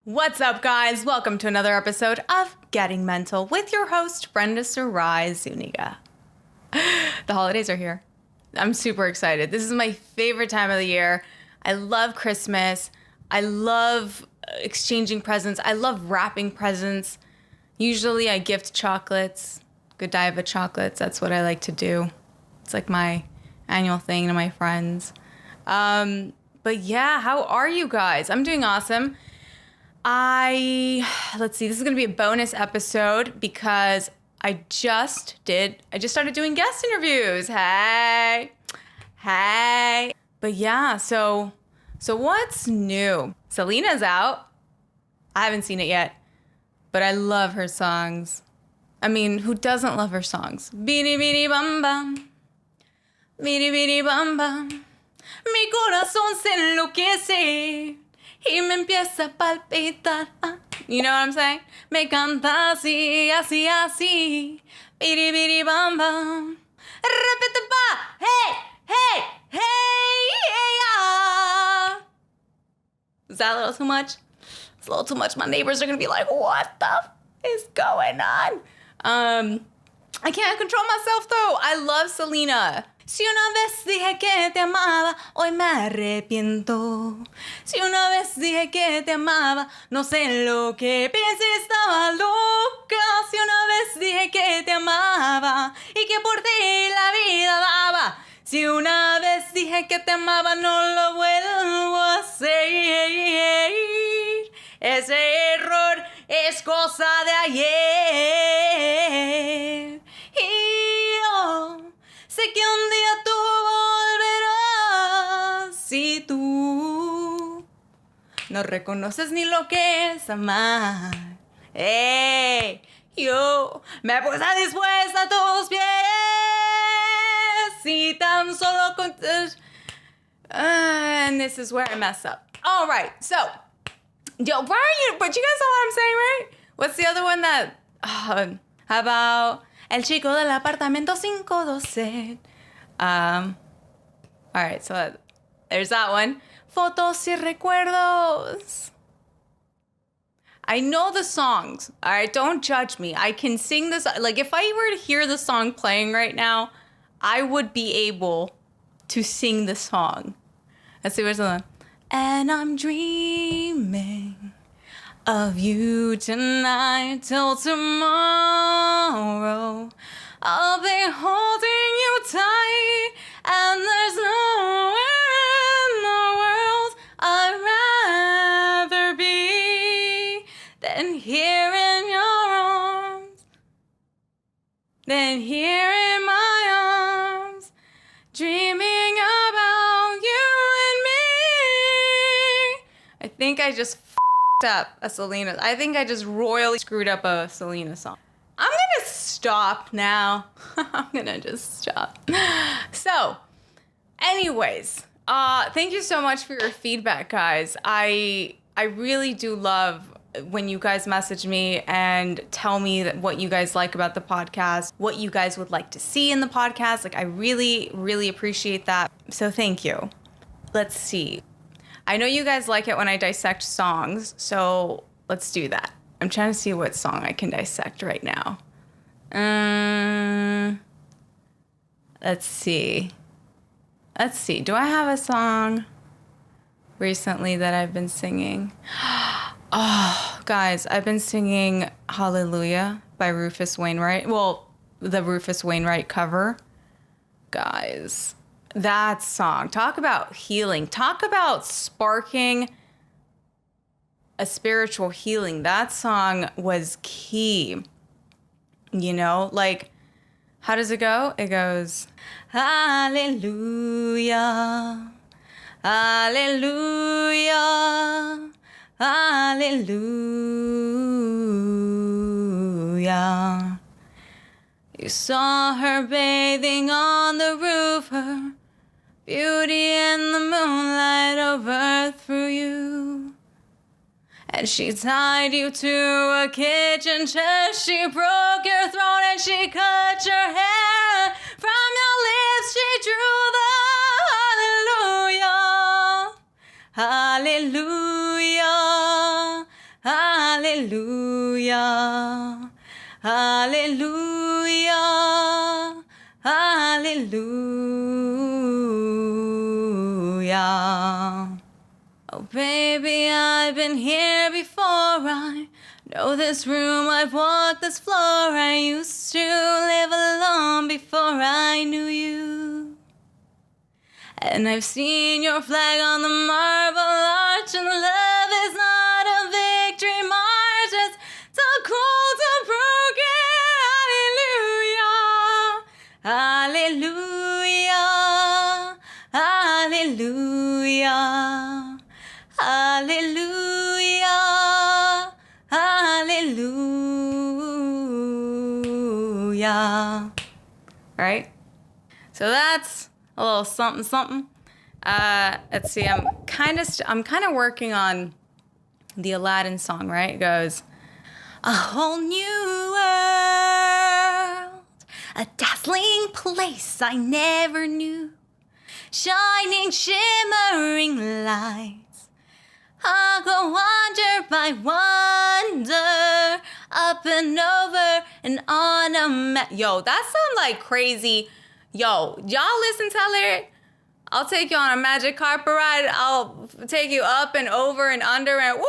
What's up, guys? Welcome to another episode of Getting Mental with your host, Brenda Sarai Zuniga. The holidays are here. I'm super excited. This is my favorite time of the year. I love Christmas. I love exchanging presents. I love wrapping presents. Usually I gift chocolates, Godiva chocolates. That's what I like to do. It's like my annual thing to my friends. But yeah, how are you guys? I'm doing awesome. Let's see, this is going to be a bonus episode because I just started doing guest interviews. Hey. But yeah, so what's new? Selena's out. I haven't seen it yet, but I love her songs. I mean, who doesn't love her songs? Bidi bidi bum bum. Bidi bidi bum bum. Mi corazón se enloquece. Y me empieza a palpitar. You know what I'm saying? Me canta así, así, así. Bidi bidi bum bum. Repite pa. Hey, yeah. Is that a little too much? It's a little too much. My neighbors are going to be like, what the is going on? I can't control myself though. I love Selena. Si una vez dije que te amaba, hoy me arrepiento. Si una vez dije que te amaba, no sé lo que pienso, estaba loca. Si una vez dije que te amaba y que por ti la vida daba. Si una vez dije que te amaba, no lo vuelvo a hacer. Ese error es cosa de ayer. Y yo sé que un día tú volverás. Si tú no reconoces ni lo que es amar. Hey, yo me puse dispuesta a tus pies. Si tan solo con... and this is where I mess up. All right, so... Yo, why are you... But you guys know what I'm saying, right? What's the other one that... how about... El chico del apartamento 512. All right, so there's that one. Fotos y recuerdos. I know the songs. All right, don't judge me. I can sing this. Like, if I were to hear the song playing right now, I would be able to sing the song. Let's see, where's the one? And I'm dreaming of you tonight till tomorrow. I'll be holding you tight, and there's nowhere in the world I'd rather be than here in your arms, than here in my arms, dreaming about you and me. I think I just up a Selena. I think I just royally screwed up a Selena song. I'm gonna stop now. I'm gonna just stop. So, anyways, thank you so much for your feedback, guys. I really do love when you guys message me and tell me that what you guys like about the podcast, what you guys would like to see in the podcast. Like, I really, really appreciate that. So thank you. Let's see. I know you guys like it when I dissect songs, so let's do that. I'm trying to see what song I can dissect right now. Let's see. Do I have a song recently that I've been singing? Oh, guys, I've been singing Hallelujah by Rufus Wainwright. Well, the Rufus Wainwright cover. Guys, that song, talk about healing, talk about sparking a spiritual healing. That song was key. You know, like, how does it go? It goes, Hallelujah, Hallelujah, Hallelujah. You saw her bathing on the roof, her beauty in the moonlight overthrew you. And she tied you to a kitchen chair. She broke your throat and she cut your hair. From your lips she drew the hallelujah. Hallelujah. Hallelujah. Hallelujah. Hallelujah. Oh, baby, I've been here before. I know this room, I've walked this floor. I used to live alone before I knew you. And I've seen your flag on the marble arch, and love is not a victory march. It's so cold, so broken. Hallelujah. Hallelujah. Hallelujah. Hallelujah. Right? So that's a little something, something. Let's see. I'm kind of working on the Aladdin song. Right? It goes, a whole new world, a dazzling place I never knew, shining, shimmering lights. I'll go wonder by wonder, up and over and on Yo, that sounds like crazy. Yo, y'all listen to that lyric? I'll take you on a magic carpet ride. I'll take you up and over and under and woo!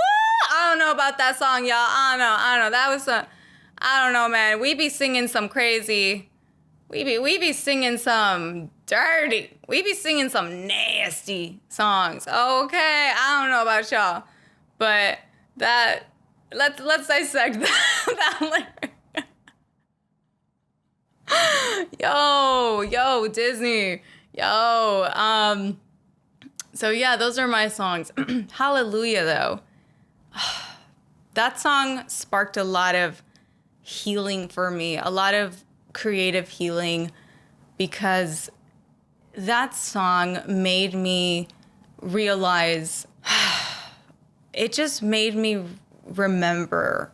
I don't know about that song, y'all. I don't know. That was I don't know, man. We be singing some crazy. We be singing some dirty. We be singing some nasty songs. Okay, I don't know about y'all, but that let's dissect that lyric. Yo, Disney. Yo, so yeah, those are my songs. Hallelujah, though. That song sparked a lot of healing for me, a lot of creative healing, because that song made me realize, it just made me remember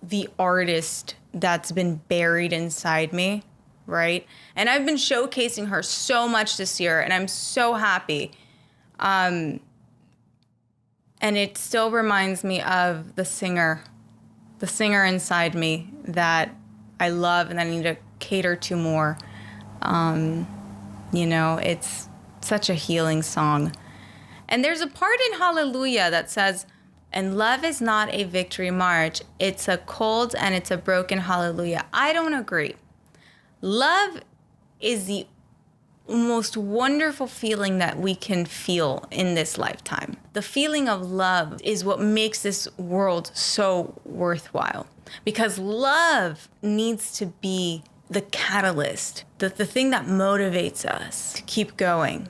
the artist that's been buried inside me, right? And I've been showcasing her so much this year, and I'm so happy. And it still reminds me of the singer inside me that I love and that I need to cater to more. It's such a healing song. And there's a part in Hallelujah that says, and love is not a victory march. It's a cold and it's a broken hallelujah. I don't agree. Love is the most wonderful feeling that we can feel in this lifetime. The feeling of love is what makes this world so worthwhile, because love needs to be the catalyst, the thing that motivates us to keep going.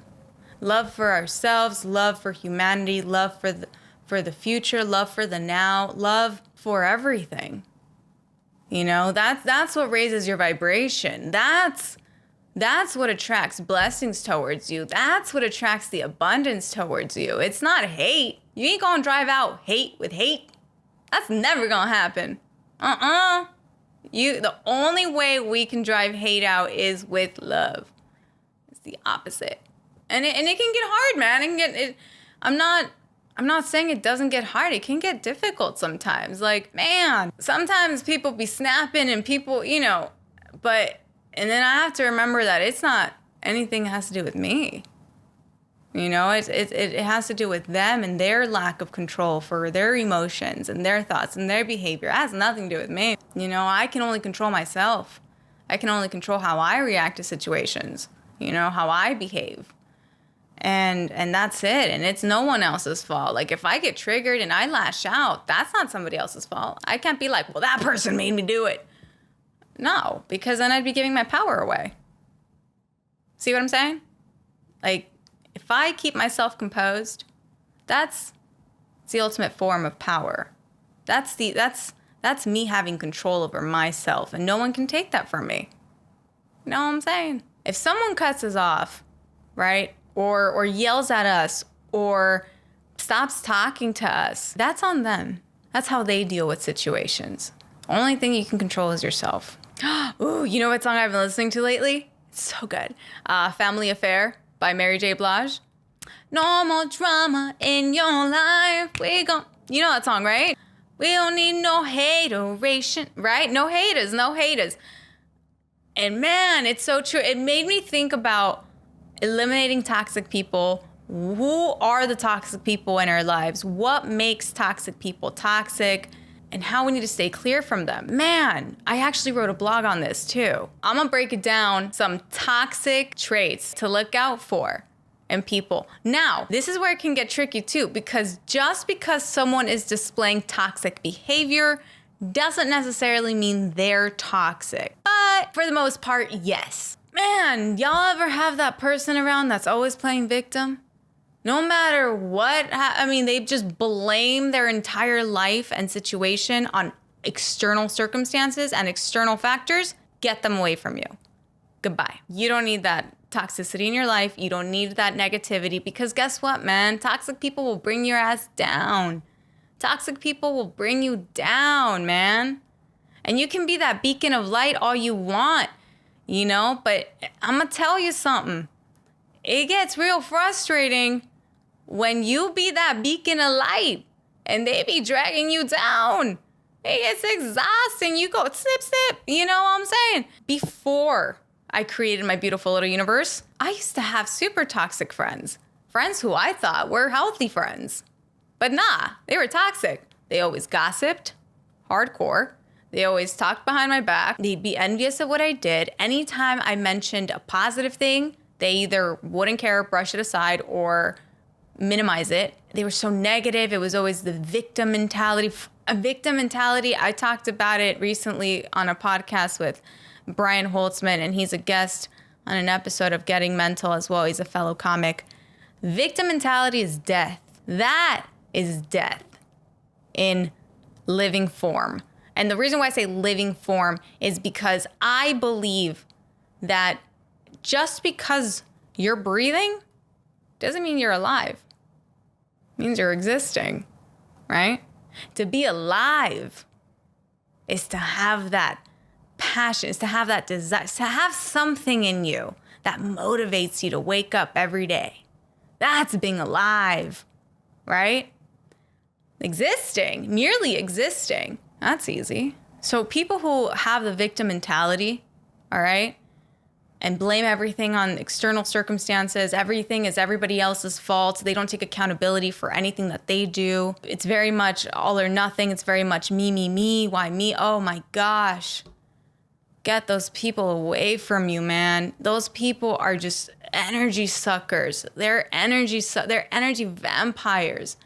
Love for ourselves, love for humanity, love for the future, love for the now, love for everything. That's what raises your vibration. That's what attracts blessings towards you. That's what attracts the abundance towards you. It's not hate. You ain't gonna drive out hate with hate. That's never gonna happen. The only way we can drive hate out is with love. It's the opposite. And it can get hard, man. I'm not saying it doesn't get hard. It can get difficult sometimes. Like, man, sometimes people be snapping and people, and then I have to remember that it's not anything that has to do with me. It has to do with them and their lack of control for their emotions and their thoughts and their behavior. It has nothing to do with me. I can only control myself. I can only control how I react to situations, how I behave. And that's it. And it's no one else's fault. Like, if I get triggered and I lash out, that's not somebody else's fault. I can't be like, well, that person made me do it. No, because then I'd be giving my power away. See what I'm saying? Like, if I keep myself composed, that's the ultimate form of power. That's me having control over myself, and no one can take that from me. You know what I'm saying? If someone cuts us off, right? Or yells at us, or stops talking to us, that's on them. That's how they deal with situations. Only thing you can control is yourself. Ooh, you know what song I've been listening to lately? It's so good. Family Affair by Mary J. Blige. No more drama in your life. You know that song, right? We don't need no hateration, right? No haters, no haters. And man, it's so true. It made me think about eliminating toxic people. Who are the toxic people in our lives? What makes toxic people toxic? And how we need to stay clear from them. Man, I actually wrote a blog on this too. I'm gonna break it down, some toxic traits to look out for in people. Now, this is where it can get tricky too, because just because someone is displaying toxic behavior doesn't necessarily mean they're toxic. But for the most part, yes. Man, y'all ever have that person around that's always playing victim? No matter what, they just blame their entire life and situation on external circumstances and external factors. Get them away from you. Goodbye. You don't need that toxicity in your life. You don't need that negativity, because guess what, man? Toxic people will bring your ass down. Toxic people will bring you down, man. And you can be that beacon of light all you want, but I'm going to tell you something. It gets real frustrating when you be that beacon of light and they be dragging you down. It gets exhausting. You go sip, sip. You know what I'm saying? Before I created my beautiful little universe, I used to have super toxic friends. Friends who I thought were healthy friends. But nah, they were toxic. They always gossiped, hardcore. They always talked behind my back. They'd be envious of what I did. Anytime I mentioned a positive thing, they either wouldn't care, brush it aside, or minimize it. They were so negative. It was always the victim mentality. A victim mentality, I talked about it recently on a podcast with Brian Holtzman, and he's a guest on an episode of Getting Mental as well. He's a fellow comic. Victim mentality is death. That is death in living form. And the reason why I say living form is because I believe that just because you're breathing doesn't mean you're alive. It means you're existing, right? To be alive is to have that passion, is to have that desire, is to have something in you that motivates you to wake up every day. That's being alive, right? Existing, merely existing. That's easy. So people who have the victim mentality, all right, and blame everything on external circumstances, everything is everybody else's fault. They don't take accountability for anything that they do. It's very much all or nothing. It's very much me, me, me. Why me? Oh my gosh. Get those people away from you, man. Those people are just energy suckers. They're energy vampires,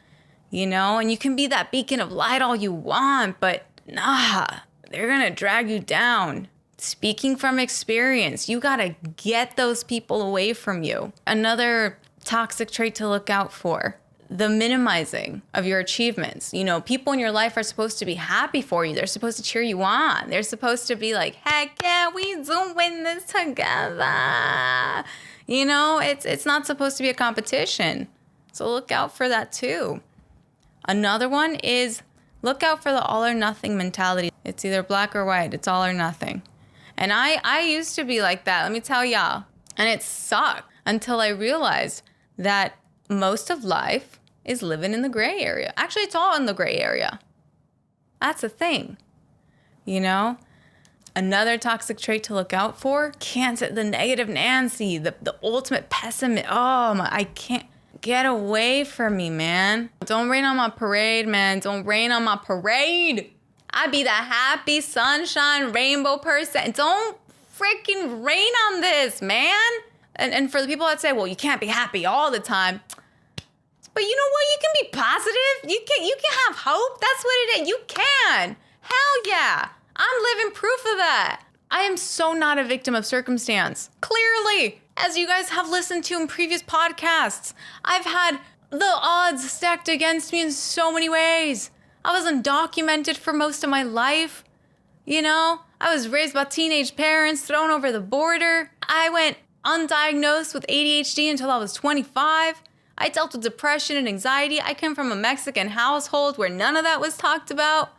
and you can be that beacon of light all you want, but nah, they're going to drag you down. Speaking from experience, you got to get those people away from you. Another toxic trait to look out for, the minimizing of your achievements. People in your life are supposed to be happy for you. They're supposed to cheer you on. They're supposed to be like, heck yeah, we doing this together. It's not supposed to be a competition. So look out for that too. Another one is look out for the all or nothing mentality. It's either black or white. It's all or nothing. And I used to be like that, let me tell y'all. And it sucked until I realized that most of life is living in the gray area. Actually, it's all in the gray area. That's a thing, Another toxic trait to look out for, the negative Nancy, the ultimate pessimist. Oh my, I can't. Get away from me, man. Don't rain on my parade, man. Don't rain on my parade. I be the happy, sunshine, rainbow person. Don't freaking rain on this, man. And for the people that say, well, you can't be happy all the time. But you know what? You can be positive. You can have hope. That's what it is. You can. Hell yeah. I'm living proof of that. I am so not a victim of circumstance. Clearly. As you guys have listened to in previous podcasts, I've had the odds stacked against me in so many ways. I was undocumented for most of my life. I was raised by teenage parents, thrown over the border. I went undiagnosed with ADHD until I was 25. I dealt with depression and anxiety. I came from a Mexican household where none of that was talked about.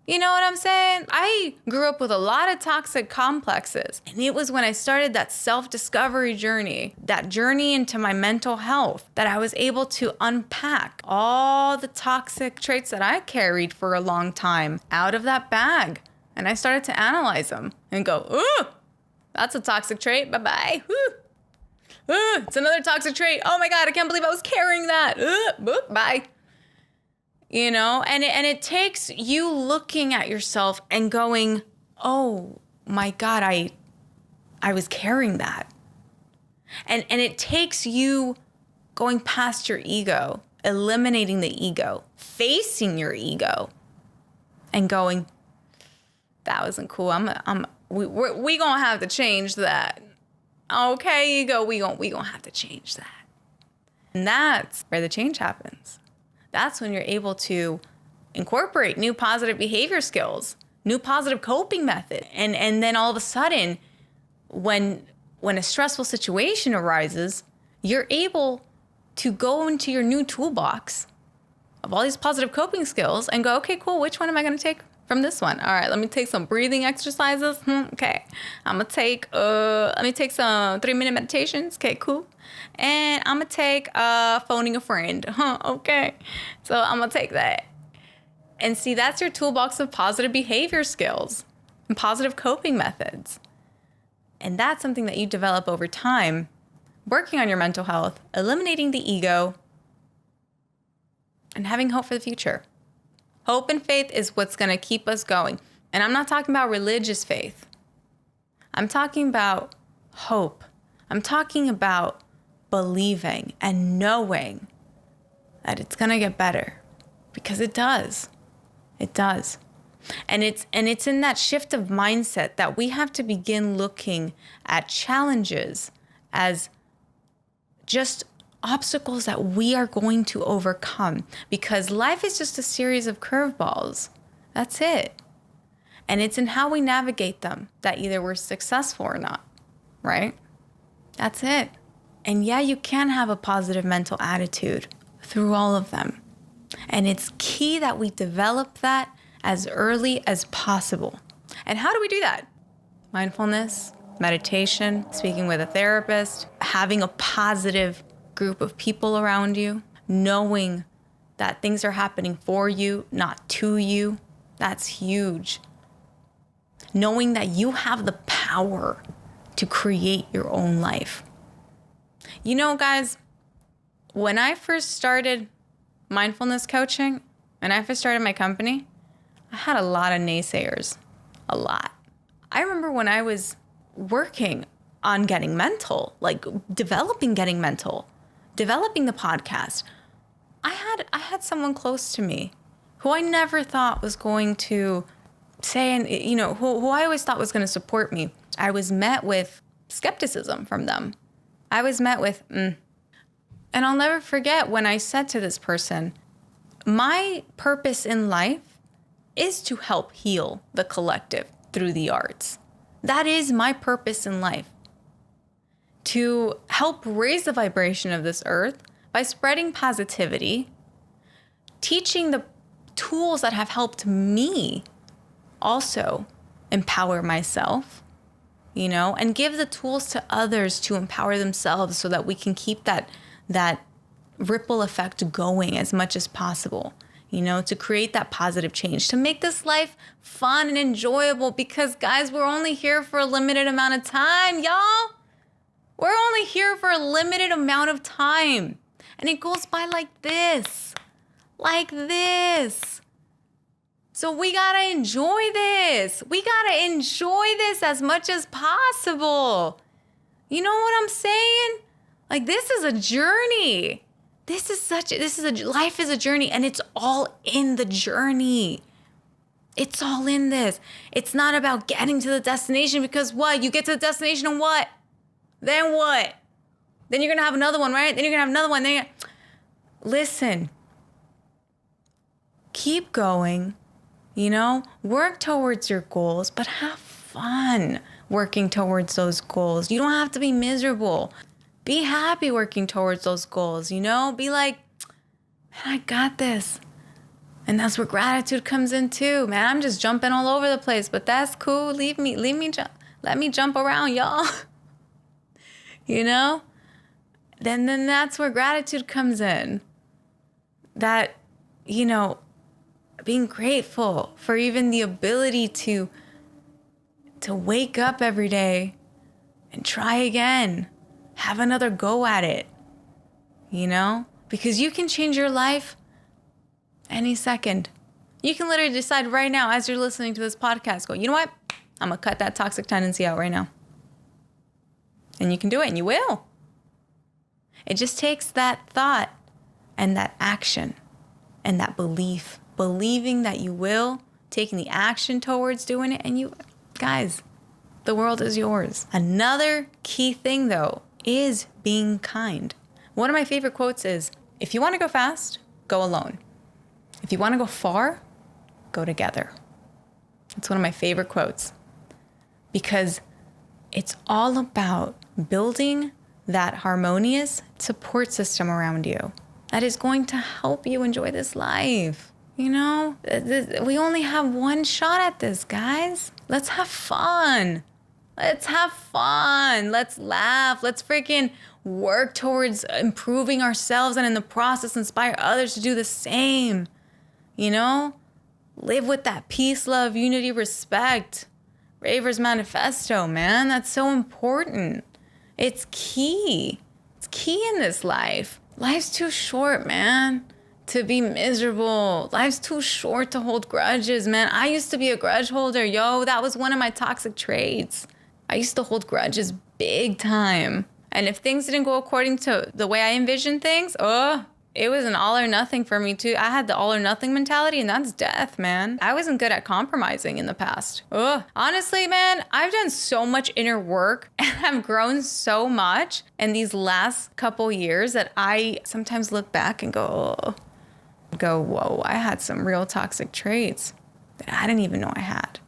You know what I'm saying? I grew up with a lot of toxic complexes. And it was when I started that self-discovery journey, that journey into my mental health, that I was able to unpack all the toxic traits that I carried for a long time out of that bag. And I started to analyze them and go, ooh, that's a toxic trait. Bye-bye. Ooh, it's another toxic trait. Oh my God, I can't believe I was carrying that. Bye. You know, and it takes you looking at yourself and going, oh my God, I was carrying that. And it takes you going past your ego, eliminating the ego, facing your ego, and going, that wasn't cool. We gonna have to change that. Okay, ego, we gonna have to change that. And that's where the change happens. That's when you're able to incorporate new positive behavior skills, new positive coping method. And then all of a sudden, when a stressful situation arises, you're able to go into your new toolbox of all these positive coping skills and go, okay, cool, which one am I going to take from this one? All right, let me take some breathing exercises. Okay, let me take some 3-minute meditations. Okay, cool. And I'm going to take phoning a friend. Okay, so I'm going to take that. And see, that's your toolbox of positive behavior skills and positive coping methods. And that's something that you develop over time, working on your mental health, eliminating the ego, and having hope for the future. Hope and faith is what's going to keep us going. And I'm not talking about religious faith. I'm talking about hope. I'm talking about believing and knowing that it's going to get better, because it does. It does. And it's in that shift of mindset that we have to begin looking at challenges as just obstacles that we are going to overcome, because life is just a series of curveballs. That's it. And it's in how we navigate them that either we're successful or not, right? That's it. And yeah, you can have a positive mental attitude through all of them. And it's key that we develop that as early as possible. And how do we do that? Mindfulness, meditation, speaking with a therapist, having a positive group of people around you, knowing that things are happening for you, not to you. That's huge. Knowing that you have the power to create your own life. You know, guys, when I first started mindfulness coaching, and I first started my company, I had a lot of naysayers. A lot. I remember when I was working on getting mental, like developing getting mental, developing the podcast, I had someone close to me who I never thought was going to say, and you know, who I always thought was going to support me. I was met with skepticism from them. I was met with, And I'll never forget when I said to this person, my purpose in life is to help heal the collective through the arts. That is my purpose in life. To help raise the vibration of this earth by spreading positivity, teaching the tools that have helped me also empower myself, you know, and give the tools to others to empower themselves so that we can keep that ripple effect going as much as possible, you know, to create that positive change, to make this life fun and enjoyable, because guys, we're only here for a limited amount of time, y'all. We're only here for a limited amount of time. And it goes by like this. Like this. So we gotta enjoy this. We gotta enjoy this as much as possible. You know what I'm saying? Like, this is a journey. Life is a journey, and it's all in the journey. It's all in this. It's not about getting to the destination, because what? You get to the destination and what? Then what? Then you're gonna have another one, right? Then you're gonna have another one. Listen. Keep going. You know, work towards your goals, but have fun working towards those goals. You don't have to be miserable. Be happy working towards those goals, you know? Be like, man, I got this. And that's where gratitude comes in too, man. I'm just jumping all over the place, but that's cool. Let me jump around, y'all. You know? Then that's where gratitude comes in. That, you know, being grateful for even the ability to wake up every day and try again. Have another go at it. You know? Because you can change your life any second. You can literally decide right now as you're listening to this podcast, go, you know what? I'm going to cut that toxic tendency out right now. And you can do it, and you will. It just takes that thought and that action and that belief, believing that you will, taking the action towards doing it, and you, guys, the world is yours. Another key thing, though, is being kind. One of my favorite quotes is, if you want to go fast, go alone. If you want to go far, go together. It's one of my favorite quotes because it's all about building that harmonious support system around you that is going to help you enjoy this life. You know, we only have one shot at this, guys. Let's have fun. Let's have fun. Let's laugh. Let's freaking work towards improving ourselves and in the process inspire others to do the same. You know, live with that peace, love, unity, respect. Raver's Manifesto, man. That's so important. It's key. It's key in this life. Life's too short, man, to be miserable. Life's too short to hold grudges, man. I used to be a grudge holder. Yo, that was one of my toxic traits. I used to hold grudges big time. And if things didn't go according to the way I envisioned things, it was an all or nothing for me too. I had the all or nothing mentality, and that's death, man. I wasn't good at compromising in the past. Honestly, man, I've done so much inner work and I've grown so much in these last couple years that I sometimes look back and go, whoa, I had some real toxic traits that I didn't even know I had.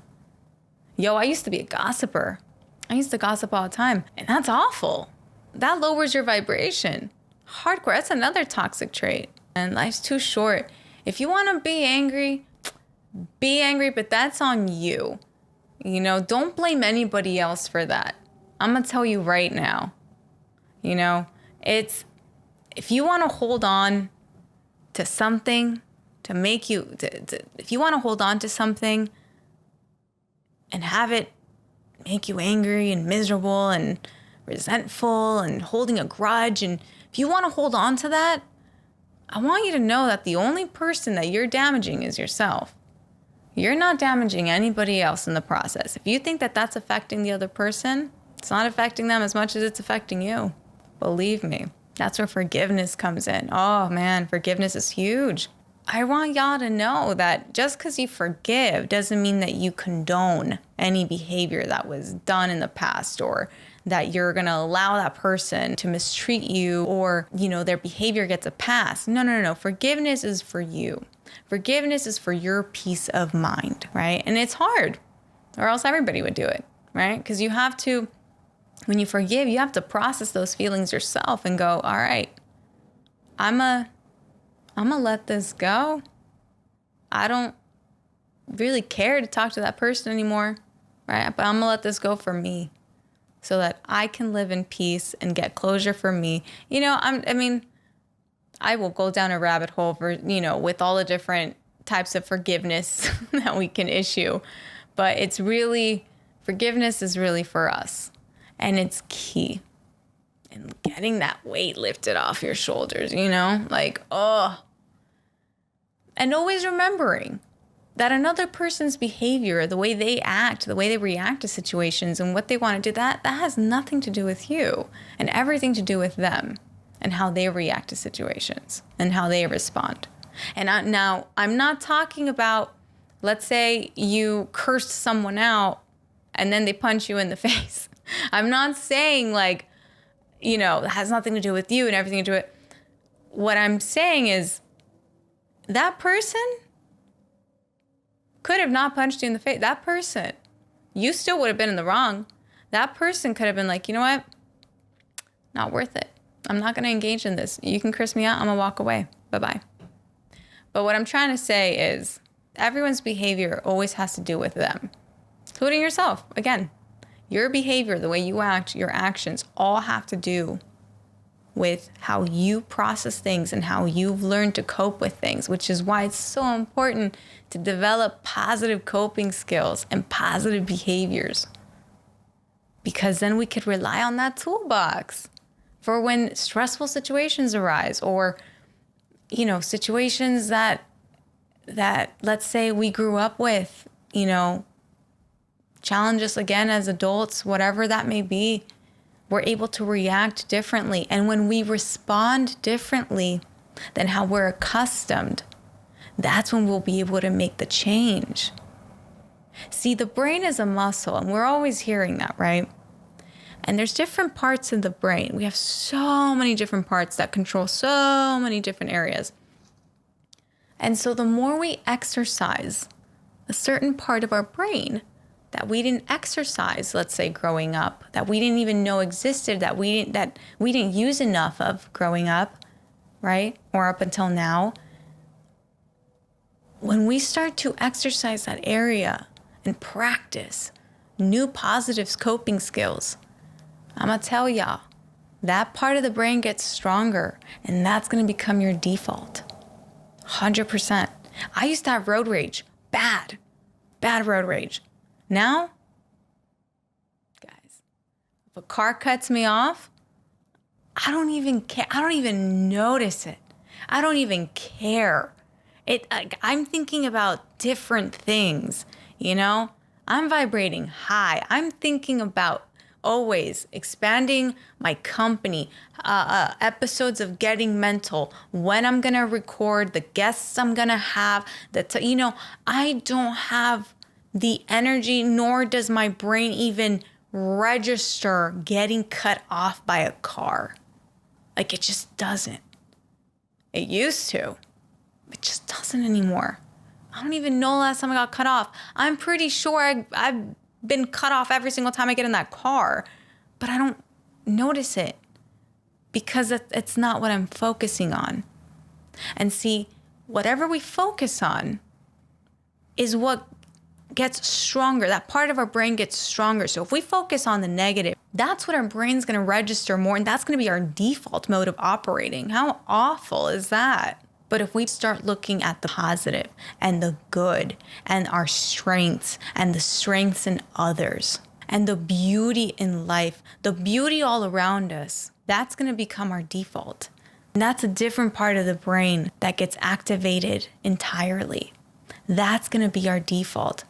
Yo, I used to be a gossiper. I used to gossip all the time, and that's awful. That lowers your vibration. Hardcore, that's another toxic trait. And life's too short. If you want to be angry, but that's on you. You know, don't blame anybody else for that. I'm going to tell you right now. You know, if you want to hold on to something if you want to hold on to something and have it make you angry and miserable and resentful and holding a grudge, and if you want to hold on to that, I want you to know that the only person that you're damaging is yourself. You're not damaging anybody else in the process. If you think that that's affecting the other person, it's not affecting them as much as it's affecting you. Believe me, that's where forgiveness comes in. Oh man, forgiveness is huge. I want y'all to know that just because you forgive doesn't mean that you condone any behavior that was done in the past, or that you're going to allow that person to mistreat you, or, you know, their behavior gets a pass. No. Forgiveness is for you. Forgiveness is for your peace of mind, right? And it's hard, or else everybody would do it, right? Because you have to, when you forgive, you have to process those feelings yourself and go, all right, I'm going to let this go. I don't really care to talk to that person anymore, right? But I'm going to let this go for me so that I can live in peace and get closure for me. You know, I will go down a rabbit hole for, you know, with all the different types of forgiveness that we can issue. But it's really, forgiveness is really for us. And it's key in getting that weight lifted off your shoulders, you know? Like, and always remembering that another person's behavior, the way they act, the way they react to situations and what they want to do, that has nothing to do with you and everything to do with them and how they react to situations and how they respond. And now I'm not talking about, let's say you cursed someone out and then they punch you in the face. I'm not saying like, you know, it has nothing to do with you and everything to do with it. What I'm saying is that person could have not punched you in the face. That person, you still would have been in the wrong. That person could have been like, you know what? Not worth it. I'm not going to engage in this. You can curse me out. I'm going to walk away. Bye-bye. But what I'm trying to say is everyone's behavior always has to do with them, including yourself. Again, your behavior, the way you act, your actions all have to do with how you process things and how you've learned to cope with things, which is why it's so important to develop positive coping skills and positive behaviors. Because then we could rely on that toolbox for when stressful situations arise, or, situations that let's say we grew up with, challenge us again as adults, whatever that may be. We're able to react differently. And when we respond differently than how we're accustomed, that's when we'll be able to make the change. See, the brain is a muscle, and we're always hearing that, right? And there's different parts of the brain. We have so many different parts that control so many different areas. And so the more we exercise a certain part of our brain that we didn't exercise, let's say growing up, that we didn't even know existed, that we didn't use enough of growing up, right? Or up until now. When we start to exercise that area and practice new positive coping skills, I'm gonna tell y'all, that part of the brain gets stronger, and that's gonna become your default. 100%. I used to have road rage. Bad road rage. Now, guys, if a car cuts me off, I don't even care. I don't even notice it. I don't even care. I'm thinking about different things, I'm vibrating high. I'm thinking about always expanding my company, episodes of Getting Mental, when I'm going to record, the guests I'm going to have, I don't have the energy, nor does my brain even register getting cut off by a car. Like, it just doesn't. It used to. It just doesn't anymore. I don't even know the last time I got cut off. I'm pretty sure I've been cut off every single time I get in that car, but I don't notice it because it's not what I'm focusing on. And see, whatever we focus on is what gets stronger. That part of our brain gets stronger. So if we focus on the negative, that's what our brain's going to register more, and that's going to be our default mode of operating. How awful is that? But if we start looking at the positive and the good and our strengths and the strengths in others and the beauty in life, the beauty all around us, that's going to become our default. And that's a different part of the brain that gets activated entirely. That's going to be our default.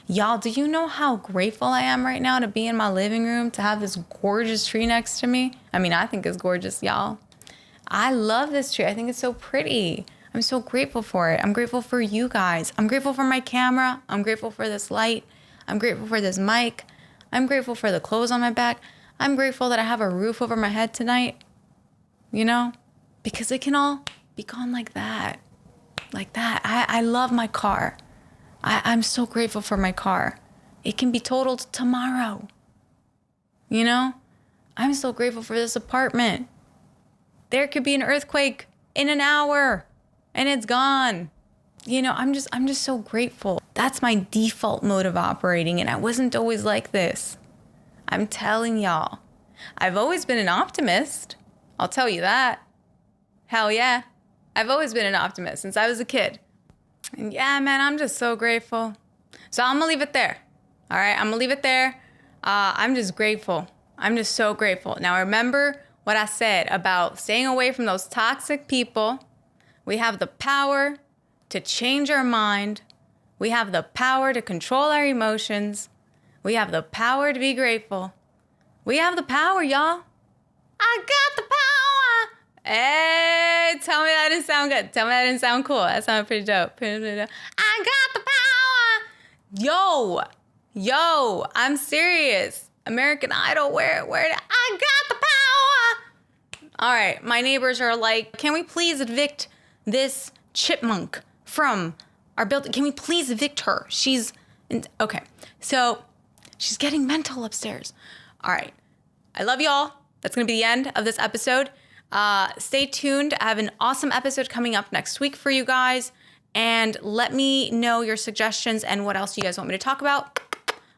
Y'all, do you know how grateful I am right now to be in my living room, to have this gorgeous tree next to me? I mean, I think it's gorgeous, y'all. I love this tree. I think it's so pretty. I'm so grateful for it. I'm grateful for you guys. I'm grateful for my camera. I'm grateful for this light. I'm grateful for this mic. I'm grateful for the clothes on my back. I'm grateful that I have a roof over my head tonight, because it can all be gone like that. Like that. I love my car. I'm so grateful for my car. It can be totaled tomorrow. I'm so grateful for this apartment. There could be an earthquake in an hour and it's gone. I'm just so grateful. That's my default mode of operating, and I wasn't always like this. I'm telling y'all, I've always been an optimist. I'll tell you that. Hell yeah. I've always been an optimist since I was a kid. And yeah, man, I'm just so grateful. So I'm gonna leave it there. All right, I'm gonna leave it there. I'm just grateful. I'm just so grateful. Now remember what I said about staying away from those toxic people. We have the power to change our mind. We have the power to control our emotions. We have the power to be grateful. We have the power, y'all. I got the power. Hey, tell me that didn't sound good. Tell me that didn't sound cool. That sounded pretty dope. I got the power. Yo, I'm serious. American Idol, where I got the power. All right, my neighbors are like, can we please evict this chipmunk from our building? Can we please evict her? Okay, so she's getting mental upstairs. All right, I love y'all. That's gonna be the end of this episode. Stay tuned. I have an awesome episode coming up next week for you guys. And let me know your suggestions and what else you guys want me to talk about.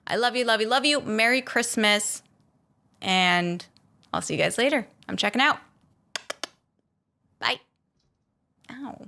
I love you, love you, love you. Merry Christmas. And I'll see you guys later. I'm checking out. Bye. Ow.